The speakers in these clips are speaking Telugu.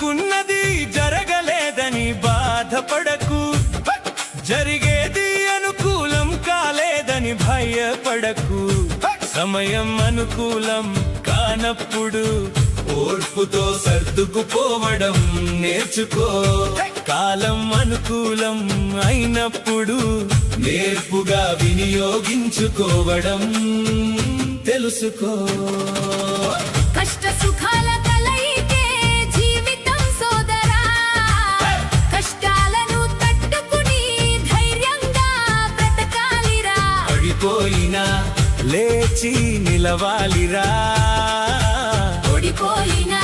అనుకున్నది జరగలేదని బాధపడకు, జరిగేది అనుకూలం కాలేదని భయపడకు. సమయం అనుకూలం కానప్పుడు ఓర్పుతో సర్దుకుపోవడం నేర్చుకో. కాలం అనుకూలం అయినప్పుడు నేర్పుగా వినియోగించుకోవడం తెలుసుకో. కష్ట సుఖాల కలయికే జీవితం సోదరా, కష్టాలను తట్టుకుని ధైర్యంగా బ్రతకాలిరా. పడిపోయినా లేచి నిలవాలిరా, ఓడిపోయినా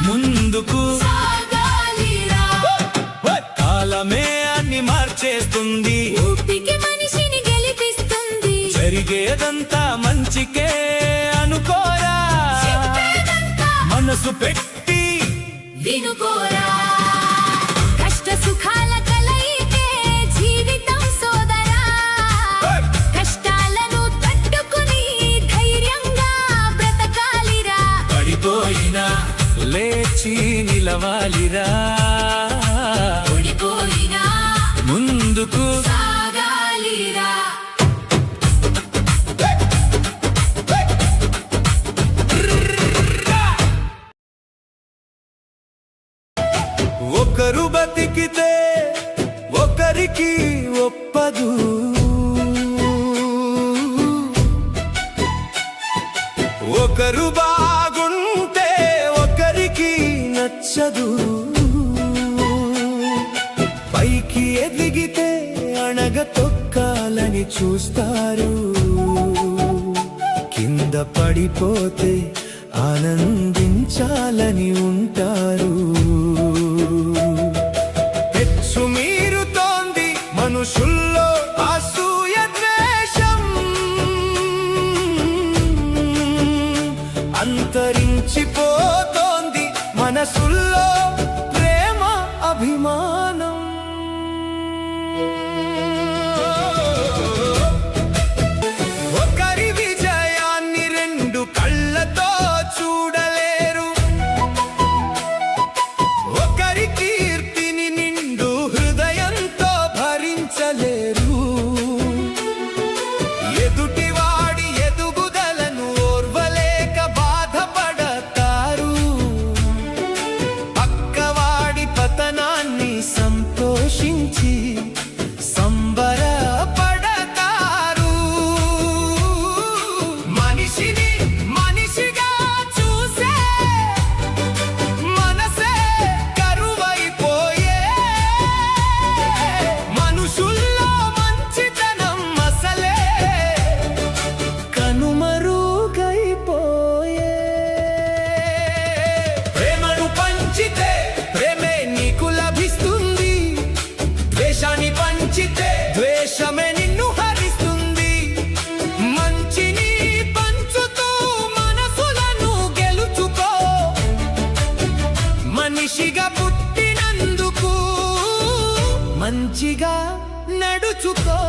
ముందుకు సాగాలిరా. కాలమే అన్ని మార్చేస్తుంది, ఓపిక మనిషిని గెలిపిస్తుంది. జరిగేదంతా మంచికే అనుకోరా, మనసు పెట్టి వినుకోరా. కష్ట సుఖాల కలయికే జీవితం సోదరా, కష్టాలను తట్టుకుని ధైర్యంగా బ్రతకాలిరా. పడిపోయినా లేచి నిలవాలిరా, ఓడిపోయినా ముందుకు సాగాలిరా. ఒకరు బతికితే ఒకరికి ఒప్పదు, ఒకరు బాగుంటే ఒకరికి నచ్చదు. పైకి ఎదిగితే అణగ తొక్కాలని చూస్తారు, కింద పడిపోతే ఆనందించాలని ఉంటారు. హెచ్చు మీరుతోంది మనుషుల్లో అసూయ ద్వేషం, అంతరించిపోతోంది మనసుల్లో ప్రేమ అభిమానం. ఒకరి విజయాన్ని రెండు కళ్ళతో చూడలేరు, ఒకరి కీర్తిని నిండు హృదయంతో భరించలేరు. ఎదుటివాడి ఎదుగుదలను ఓర్వలేక బాధపడతారు, పక్కవాడి పతనాన్ని సంతోషించి సంబరపడతారు. మనిషిని మనిషిగా చూసే మనసే కరువైపోయే, మనుషుల్లో మంచితనం అసలే కనుమరుగైపోయే. ప్రేమను పంచితే ప్రేమే నీకు లభిస్తుంది, ద్వేషాన్ని పంచితే ద్వేషమే నిన్ను హరిస్తుంది. మంచిని పంచుతూ మనసులను గెలుచుకో, మనిషిగా పుట్టినందుకు మంచిగా నడుచుకో.